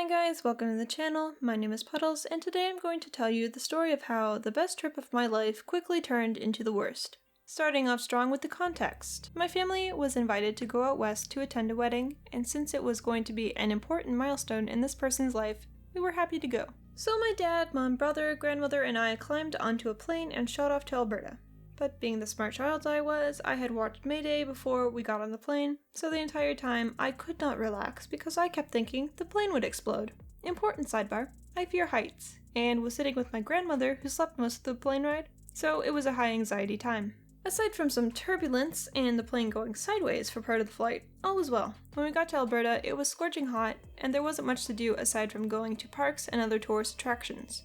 Hi guys, welcome to the channel. My name is Puddles, and today I'm going to tell you the story of how the best trip of my life quickly turned into the worst. Starting off strong with the context. My family was invited to go out west to attend a wedding, and since it was going to be an important milestone in this person's life, we were happy to go. So my dad, mom, brother, grandmother, and I climbed onto a plane and shot off to Alberta. But being the smart child I was, I had watched Mayday before we got on the plane, so the entire time I could not relax because I kept thinking the plane would explode. Important sidebar, I fear heights, and was sitting with my grandmother who slept most of the plane ride, so it was a high anxiety time. Aside from some turbulence and the plane going sideways for part of the flight, all was well. When we got to Alberta, it was scorching hot, and there wasn't much to do aside from going to parks and other tourist attractions.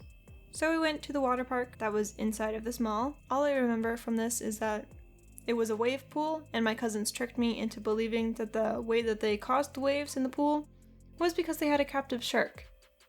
So we went to the water park that was inside of this mall. All I remember from this is that it was a wave pool, and my cousins tricked me into believing that the way that they caused the waves in the pool was because they had a captive shark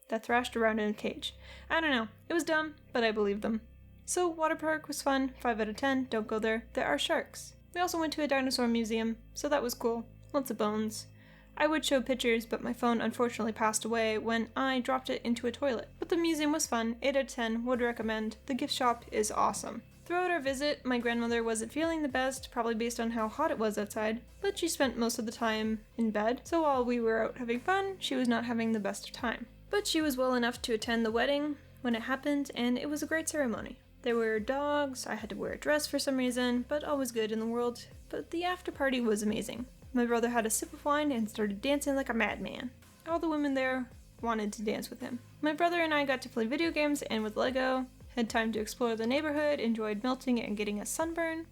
that thrashed around in a cage. I don't know, it was dumb, but I believed them. So water park was fun, 5 out of 10, don't go there, there are sharks. We also went to a dinosaur museum, so that was cool, lots of bones. I would show pictures, but my phone unfortunately passed away when I dropped it into a toilet. But the museum was fun, 8 out of 10, would recommend. The gift shop is awesome. Throughout our visit, my grandmother wasn't feeling the best, probably based on how hot it was outside, but she spent most of the time in bed, so while we were out having fun, she was not having the best of time. But she was well enough to attend the wedding when it happened, and it was a great ceremony. There were dogs, I had to wear a dress for some reason, but all was good in the world. But the after party was amazing. My brother had a sip of wine and started dancing like a madman. All the women there wanted to dance with him. My brother and I got to play video games and with Lego, had time to explore the neighborhood, enjoyed melting and getting a sunburn.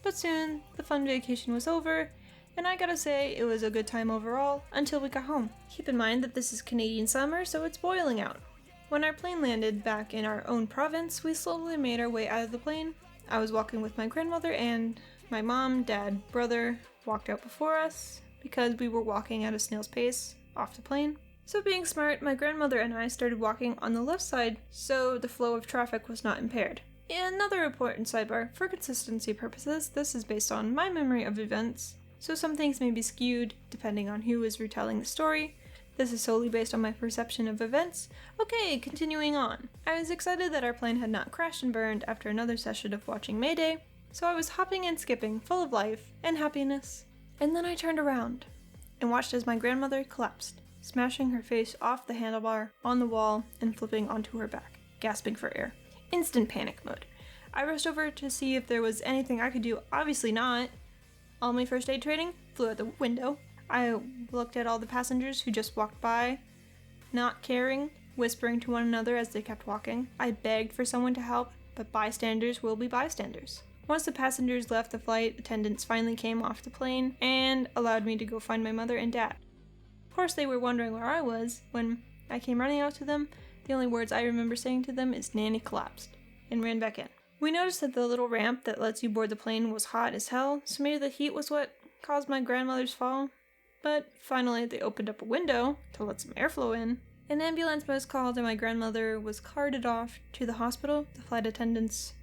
But soon, the fun vacation was over, and I gotta say, it was a good time overall until we got home. Keep in mind that this is Canadian summer, so it's boiling out. When our plane landed back in our own province, we slowly made our way out of the plane. I was walking with my grandmother and my mom, dad, brother walked out before us because we were walking at a snail's pace off the plane. So being smart, my grandmother and I started walking on the left side so the flow of traffic was not impaired. Another important sidebar, for consistency purposes, this is based on my memory of events, so some things may be skewed depending on who is retelling the story. This is solely based on my perception of events. Okay, continuing on. I was excited that our plane had not crashed and burned after another session of watching Mayday, so I was hopping and skipping, full of life and happiness. And then I turned around and watched as my grandmother collapsed, smashing her face off the handlebar on the wall and flipping onto her back, gasping for air. Instant panic mode. I rushed over to see if there was anything I could do. Obviously not. All my first aid training flew out the window. I looked at all the passengers who just walked by, not caring, whispering to one another as they kept walking. I begged for someone to help, but bystanders will be bystanders. Once the passengers left the flight, attendants finally came off the plane and allowed me to go find my mother and dad. Of course, they were wondering where I was. When I came running out to them, the only words I remember saying to them is "Nanny collapsed," and ran back in. We noticed that the little ramp that lets you board the plane was hot as hell, so maybe the heat was what caused my grandmother's fall. But finally, they opened up a window to let some airflow in. An ambulance was called and my grandmother was carted off to the hospital. The flight attendants,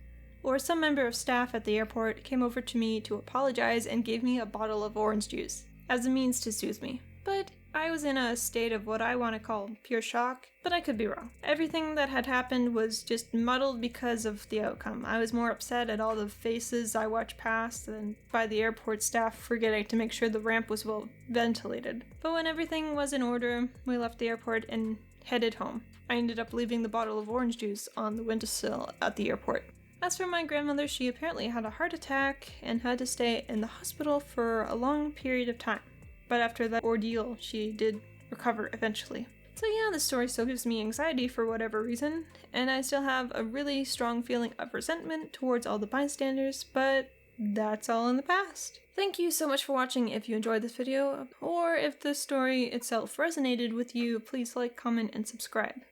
or some member of staff at the airport, came over to me to apologize and gave me a bottle of orange juice as a means to soothe me. But I was in a state of what I want to call pure shock, but I could be wrong. Everything that had happened was just muddled because of the outcome. I was more upset at all the faces I watched pass than by the airport staff forgetting to make sure the ramp was well ventilated. But when everything was in order, we left the airport and headed home. I ended up leaving the bottle of orange juice on the windowsill at the airport. As for my grandmother, she apparently had a heart attack and had to stay in the hospital for a long period of time. But after that ordeal, she did recover eventually. So yeah, the story still gives me anxiety for whatever reason, and I still have a really strong feeling of resentment towards all the bystanders, but that's all in the past. Thank you so much for watching. If you enjoyed this video, or if the story itself resonated with you, please like, comment, and subscribe.